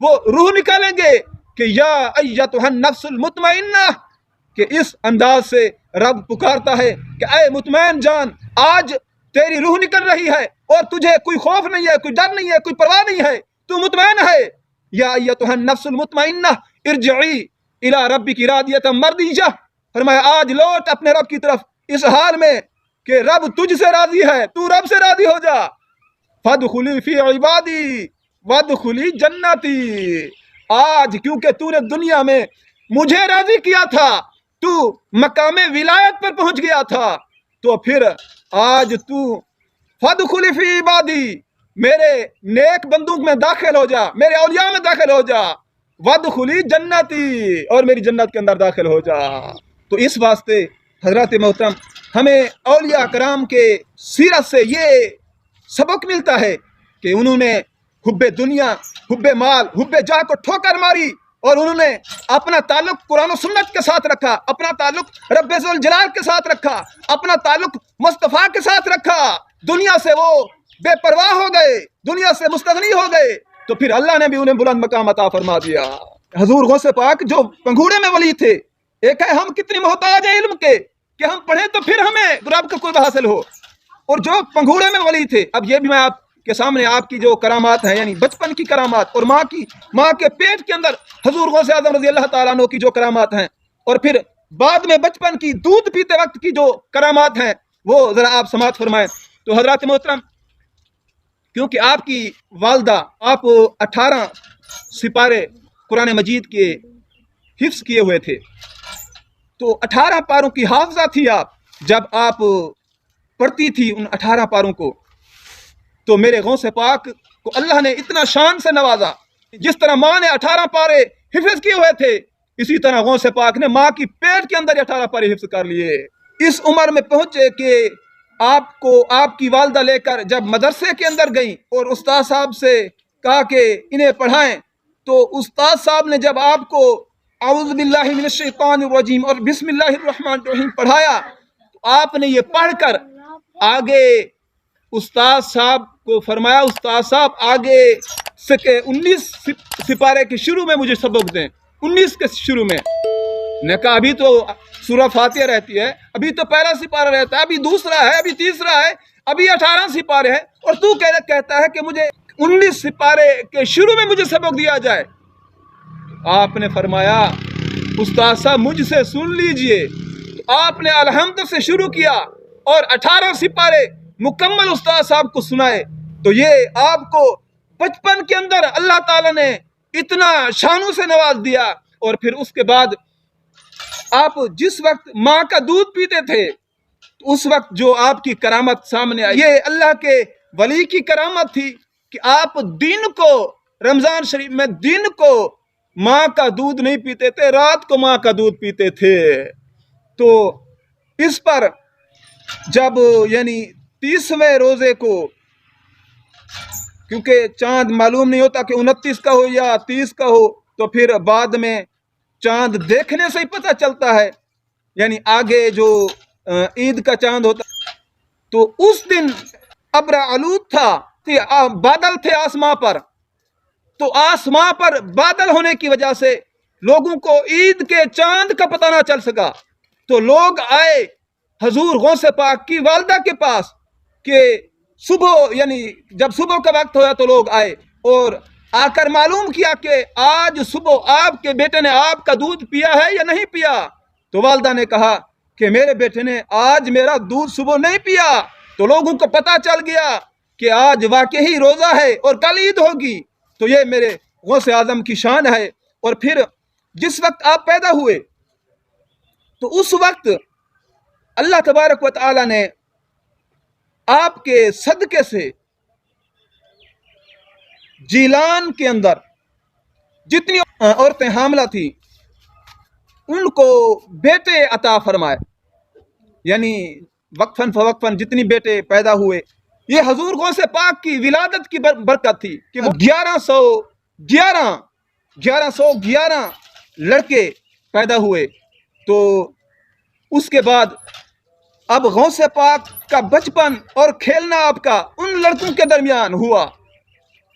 وہ روح نکالیں گے کہ یا ایتھا النفس المطمئنہ، کہ اس انداز سے رب پکارتا ہے کہ اے مطمئن جان، آج تیری روح نکل رہی ہے اور تجھے کوئی خوف نہیں ہے، کوئی ڈر نہیں ہے، کوئی پرواہ نہیں ہے، تو مطمئن ہے۔ یا ایتھا النفس المطمئنہ ارجعی الی ربک راضیۃ مرضیہ، فرمایا آج لوٹ اپنے رب کی طرف اس حال میں کہ رب تجھ سے راضی ہے، تو رب سے راضی ہو جا۔ فادخلی فی عبادی وادخلی جنتی، آج کیونکہ تو نے دنیا میں مجھے راضی کیا تھا، تو مقام ولایت پر پہنچ گیا تھا، تو پھر آج تو فادخلی فی عبادی، میرے نیک بندوں میں داخل ہو جا، میرے اولیاء میں داخل ہو جا، وادخلی جنتی، اور میری جنت کے اندر داخل ہو جا۔ تو اس واسطے حضرات محترم ہمیں اولیاء کرام کے سیرت سے یہ سبق ملتا ہے کہ انہوں نے حب دنیا، حب مال، حب جاہ کو ٹھوکر ماری، اور انہوں نے اپنا تعلق قرآن و سنت کے ساتھ رکھا، اپنا تعلق رب ذوالجلال کے ساتھ رکھا، اپنا تعلق مصطفیٰ کے ساتھ رکھا۔ دنیا سے وہ بے پرواہ ہو گئے، دنیا سے مستغنی ہو گئے، تو پھر اللہ نے بھی انہیں بلند مقام عطا فرما دیا۔ حضور غوث پاک جو پنگھوڑے میں ولی تھے، ایک ہے ہم کتنی محتاج ہیں علم کے کہ ہم پڑھیں تو پھر ہمیں رب کا قرب حاصل ہو، اور جو پنگھوڑے میں ولی تھے، اب یہ بھی میں آپ کے سامنے آپ کی جو کرامات ہیں، یعنی بچپن کی کرامات، اور ماں کے پیٹ کے اندر حضور غوث اعظم رضی اللہ تعالیٰ عنہ کی جو کرامات ہیں، اور پھر بعد میں بچپن کی دودھ پیتے وقت کی جو کرامات ہیں، وہ ذرا آپ سماعت فرمائیں۔ تو حضرات محترم، کیونکہ آپ کی والدہ، آپ 18 سپارے قرآن مجید کے حفظ کیے ہوئے تھے، تو 18 پاروں کی حافظہ تھی آپ، جب آپ پڑھتی تھی ان 18 پاروں کو، تو میرے غوث پاک کو اللہ نے اتنا شان سے نوازا، جس طرح ماں نے 18 پارے حفظ کیے ہوئے تھے، اسی طرح غوث پاک نے ماں کی پیٹ کے اندر 18 پارے حفظ کر لیے۔ اس عمر میں پہنچے کہ آپ کو آپ کی والدہ لے کر جب مدرسے کے اندر گئیں اور استاد صاحب سے کہا کہ انہیں پڑھائیں، تو استاد صاحب نے جب آپ کو اعوذ باللہ من الشیطان الرجیم اور بسم اللہ الرحمن الرحیم پڑھایا، تو آپ نے یہ پڑھ کر آگے استاد صاحب کو فرمایا، استاد صاحب آگے سے 19 سپارے کے شروع میں مجھے سبق دیں، 19 کے شروع میں۔ نے کہا ابھی تو سورہ فاتحہ رہتی ہے، ابھی تو پہلا سپارہ رہتا ہے، ابھی دوسرا ہے، ابھی تیسرا ہے، ابھی 18 سپارے ہیں، اور تو کہتا ہے کہ مجھے 19 سپارے کے شروع میں مجھے سبق دیا جائے۔ آپ نے فرمایا استاد صاحب مجھ سے سن لیجئے، تو آپ نے الحمد سے شروع کیا اور 18 سپارے مکمل استاد صاحب کو سنائے۔ تو یہ آپ کو بچپن کے اندر اللہ تعالیٰ نے اتنا شانوں سے نواز دیا، اور پھر اس کے بعد آپ جس وقت ماں کا دودھ پیتے تھے، اس وقت جو آپ کی کرامت سامنے آئی، یہ اللہ کے ولی کی کرامت تھی کہ آپ دن کو رمضان شریف میں دن کو ماں کا دودھ نہیں پیتے تھے، رات کو ماں کا دودھ پیتے تھے۔ تو اس پر جب یعنی 30ویں روزے کو، کیونکہ چاند معلوم نہیں ہوتا کہ 29 کا ہو یا 30 کا ہو، تو پھر بعد میں چاند دیکھنے سے ہی پتہ چلتا ہے، یعنی آگے جو عید کا چاند ہوتا، تو اس دن ابر آلود تھا، بادل تھے آسماں پر، تو آسماں پر بادل ہونے کی وجہ سے لوگوں کو عید کے چاند کا پتہ نہ چل سکا، تو لوگ آئے حضور غوث پاک کی والدہ کے پاس کہ صبح، یعنی جب صبح کا وقت ہوا تو لوگ آئے اور آ کر معلوم کیا کہ آج صبح آپ کے بیٹے نے آپ کا دودھ پیا ہے یا نہیں پیا۔ تو والدہ نے کہا کہ میرے بیٹے نے آج میرا دودھ صبح نہیں پیا۔ تو لوگوں کو پتہ چل گیا کہ آج واقعی روزہ ہے اور کل عید ہوگی۔ تو یہ میرے غوث اعظم کی شان ہے۔ اور پھر جس وقت آپ پیدا ہوئے تو اس وقت اللہ تبارک و تعالی نے آپ کے صدقے سے جیلان کے اندر جتنی عورتیں حاملہ تھیں ان کو بیٹے عطا فرمائے، یعنی وقفاً فوقفاً جتنی بیٹے پیدا ہوئے، یہ حضور غوث پاک کی ولادت کی برکت تھی کہ وہ 1111 لڑکے پیدا ہوئے۔ تو اس کے بعد اب غوث پاک کا بچپن اور کھیلنا آپ کا ان لڑکوں کے درمیان ہوا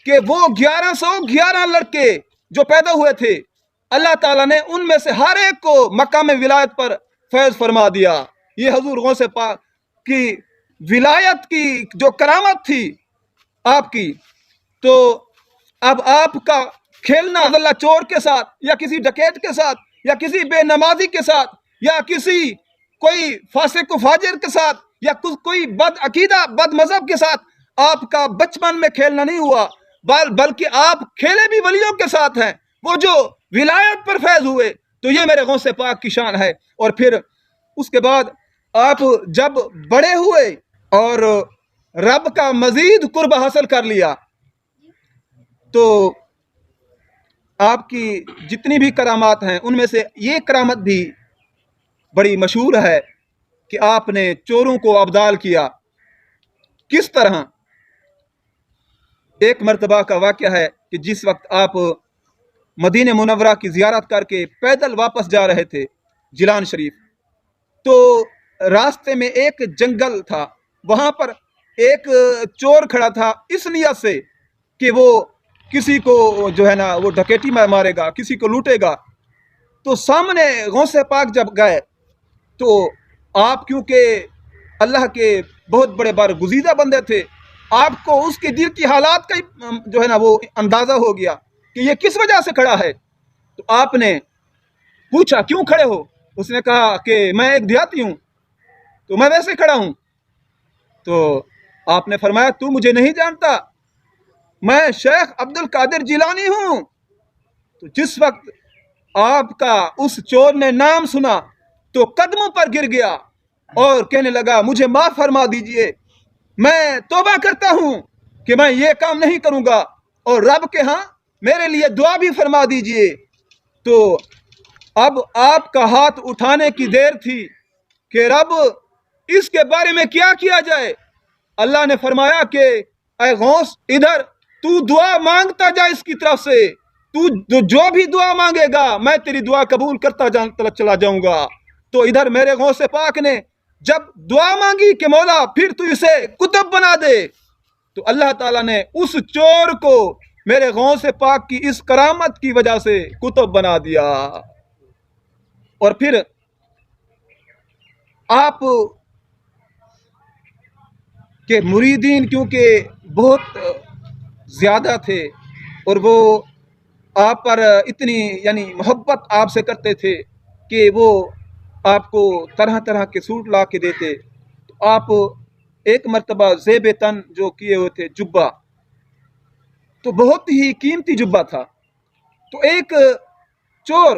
کہ وہ 1111 لڑکے جو پیدا ہوئے تھے اللہ تعالیٰ نے ان میں سے ہر ایک کو مقام ولایت پر فیض فرما دیا۔ یہ حضور غوث پاک کی ولایت کی جو کرامت تھی آپ کی، تو اب آپ کا کھیلنا اللہ چور کے ساتھ یا کسی ڈکیت کے ساتھ یا کسی بے نمازی کے ساتھ یا کسی کوئی فاسق و فاجر کے ساتھ یا کوئی بد عقیدہ بد مذہب کے ساتھ آپ کا بچپن میں کھیلنا نہیں ہوا، بلکہ آپ کھیلے بھی ولیوں کے ساتھ ہیں، وہ جو ولایت پر فیض ہوئے۔ تو یہ میرے غوث پاک کی شان ہے۔ اور پھر اس کے بعد آپ جب بڑے ہوئے اور رب کا مزید قرب حاصل کر لیا، تو آپ کی جتنی بھی کرامات ہیں ان میں سے یہ کرامت بھی بڑی مشہور ہے کہ آپ نے چوروں کو ابدال کیا۔ کس طرح؟ ایک مرتبہ کا واقعہ ہے کہ جس وقت آپ مدینہ منورہ کی زیارت کر کے پیدل واپس جا رہے تھے جیلان شریف، تو راستے میں ایک جنگل تھا، وہاں پر ایک چور کھڑا تھا اس نیت سے کہ وہ کسی کو جو ہے نا وہ ڈکیٹی میں مارے گا، کسی کو لوٹے گا۔ تو سامنے غوث پاک جب گئے تو آپ کیونکہ اللہ کے بہت بڑے برگزیدہ بندے تھے، آپ کو اس کے دل کی حالات کا جو ہے نا وہ اندازہ ہو گیا کہ یہ کس وجہ سے کھڑا ہے۔ تو آپ نے پوچھا کیوں کھڑے ہو؟ اس نے کہا کہ میں ایک دیہاتی ہوں تو میں ویسے کھڑا ہوں۔ تو آپ نے فرمایا تو مجھے نہیں جانتا، میں شیخ عبد القادر جیلانی ہوں۔ تو جس وقت آپ کا اس چور نے نام سنا تو قدموں پر گر گیا اور کہنے لگا مجھے معاف فرما دیجئے، میں توبہ کرتا ہوں کہ میں یہ کام نہیں کروں گا، اور رب کے ہاں میرے لیے دعا بھی فرما دیجئے۔ تو اب آپ کا ہاتھ اٹھانے کی دیر تھی کہ رب اس کے بارے میں کیا کیا جائے۔ اللہ نے فرمایا کہ اے غوث ادھر تو دعا مانگتا جا، اس کی طرف سے تو جو بھی دعا مانگے گا میں تیری دعا قبول کرتا چلا جاؤں گا۔ تو ادھر میرے غوث پاک نے جب دعا مانگی کہ مولا پھر تو اسے کتب بنا دے، تو اللہ تعالیٰ نے اس چور کو میرے غوث پاک کی اس کرامت کی وجہ سے کتب بنا دیا۔ اور پھر آپ کے مریدین کیونکہ بہت زیادہ تھے اور وہ آپ پر اتنی یعنی محبت آپ سے کرتے تھے کہ وہ آپ کو طرح طرح کے سوٹ لا کے دیتے۔ تو آپ ایک مرتبہ زیب تن جو کیے ہوئے تھے جبہ، تو بہت ہی قیمتی جبہ تھا، تو ایک چور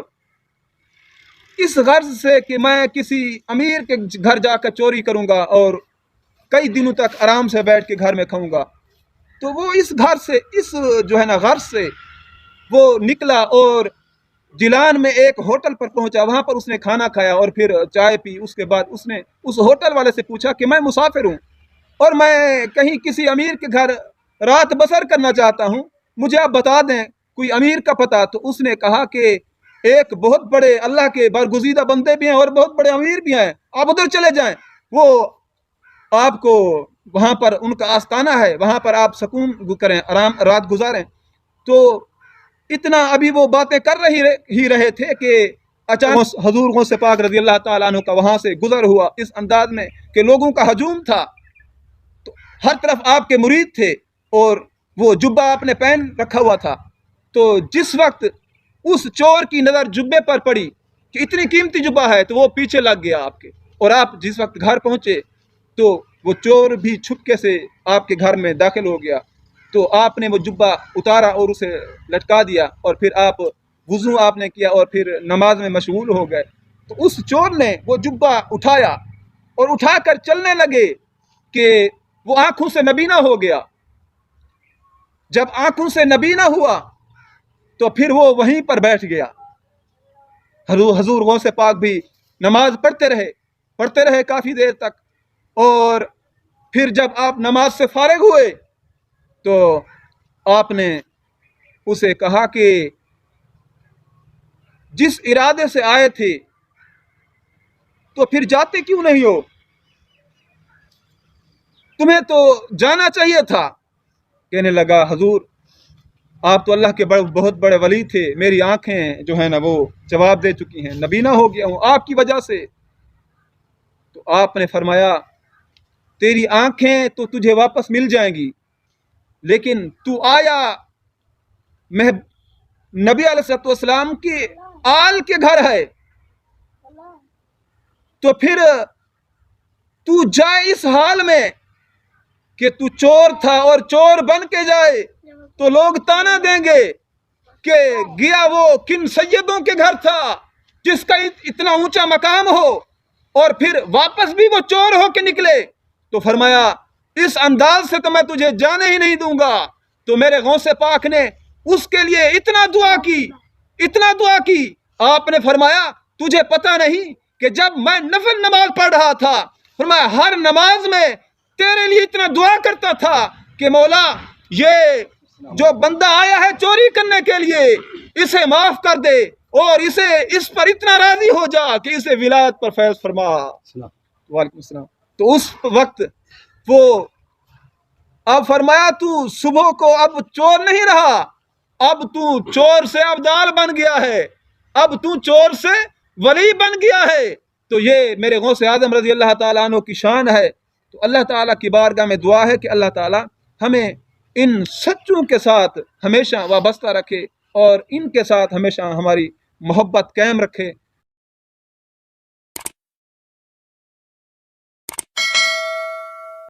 اس غرض سے کہ میں کسی امیر کے گھر جا کر چوری کروں گا اور کئی دنوں تک آرام سے بیٹھ کے گھر میں کھاؤں گا، تو وہ اس گھر سے اس جو ہے نا غرض سے وہ نکلا اور جیلان میں ایک ہوٹل پر پہنچا، وہاں پر اس نے کھانا کھایا اور پھر چائے پی۔ اس کے بعد اس نے اس ہوٹل والے سے پوچھا کہ میں مسافر ہوں اور میں کہیں کسی امیر کے گھر رات بسر کرنا چاہتا ہوں، مجھے آپ بتا دیں کوئی امیر کا پتہ۔ تو اس نے کہا کہ ایک بہت بڑے اللہ کے برگزیدہ بندے بھی ہیں اور بہت بڑے امیر بھی ہیں، آپ ادھر چلے جائیں، وہ آپ کو وہاں پر ان کا آستانہ ہے، وہاں پر آپ سکون کریں، آرام رات گزاریں۔ تو اتنا ابھی وہ باتیں کر ہی رہے تھے کہ اچانک حضور غوث پاک رضی اللہ تعالیٰ عنہ کا وہاں سے گزر ہوا اس انداز میں کہ لوگوں کا ہجوم تھا، تو ہر طرف آپ کے مرید تھے اور وہ جبہ آپ نے پہن رکھا ہوا تھا۔ تو جس وقت اس چور کی نظر جبے پر پڑی کہ اتنی قیمتی جبہ ہے تو وہ پیچھے لگ گیا آپ کے، اور آپ جس وقت گھر پہنچے تو وہ چور بھی چھپکے سے آپ کے گھر میں داخل ہو گیا۔ تو آپ نے وہ جبہ اتارا اور اسے لٹکا دیا، اور پھر آپ وضو آپ نے کیا اور پھر نماز میں مشغول ہو گئے۔ تو اس چور نے وہ جبہ اٹھایا اور اٹھا کر چلنے لگے کہ وہ آنکھوں سے نبینا ہو گیا۔ جب آنکھوں سے نبینا ہوا تو پھر وہ وہیں پر بیٹھ گیا۔ حضور غوث پاک بھی نماز پڑھتے رہے کافی دیر تک، اور پھر جب آپ نماز سے فارغ ہوئے تو آپ نے اسے کہا کہ جس ارادے سے آئے تھے تو پھر جاتے کیوں نہیں ہو؟ تمہیں تو جانا چاہیے تھا۔ کہنے لگا حضور آپ تو اللہ کے بہت بڑے ولی تھے، میری آنکھیں جو ہیں نا وہ جواب دے چکی ہیں، نبینا ہو گیا ہوں آپ کی وجہ سے۔ تو آپ نے فرمایا تیری آنکھیں تو تجھے واپس مل جائیں گی، لیکن تو آیا نبی علیہ السلام کی آل کے گھر ہے، تو پھر تو جائے اس حال میں کہ تو چور تھا اور چور بن کے جائے تو لوگ تانا دیں گے کہ گیا وہ کن سیدوں کے گھر تھا جس کا اتنا اونچا مقام ہو، اور پھر واپس بھی وہ چور ہو کے نکلے۔ تو فرمایا اس انداز سے تو میں تجھے جانے ہی نہیں دوں گا۔ تو میرے غوث پاک نے اس کے لیے اتنا دعا کی۔ آپ نے فرمایا تجھے پتہ نہیں کہ جب میں نفل نماز پڑھ رہا تھا، فرمایا ہر نماز میں تیرے لیے اتنا دعا کرتا تھا کہ مولا یہ جو بندہ آیا ہے چوری کرنے کے لیے اسے معاف کر دے، اور اس پر اتنا راضی ہو جا کہ اسے ولایت پر فیض فرما۔ وعلیکم السلام۔ تو اس وقت وہ اب فرمایا تو صبح کو اب چور نہیں رہا، اب تو چور سے ابدال بن گیا ہے، اب تو چور سے ولی بن گیا ہے۔ تو یہ میرے غوث اعظم رضی اللہ تعالیٰ عنہ کی شان ہے۔ تو اللہ تعالیٰ کی بارگاہ میں دعا ہے کہ اللہ تعالیٰ ہمیں ان سچوں کے ساتھ ہمیشہ وابستہ رکھے اور ان کے ساتھ ہمیشہ ہماری محبت قائم رکھے۔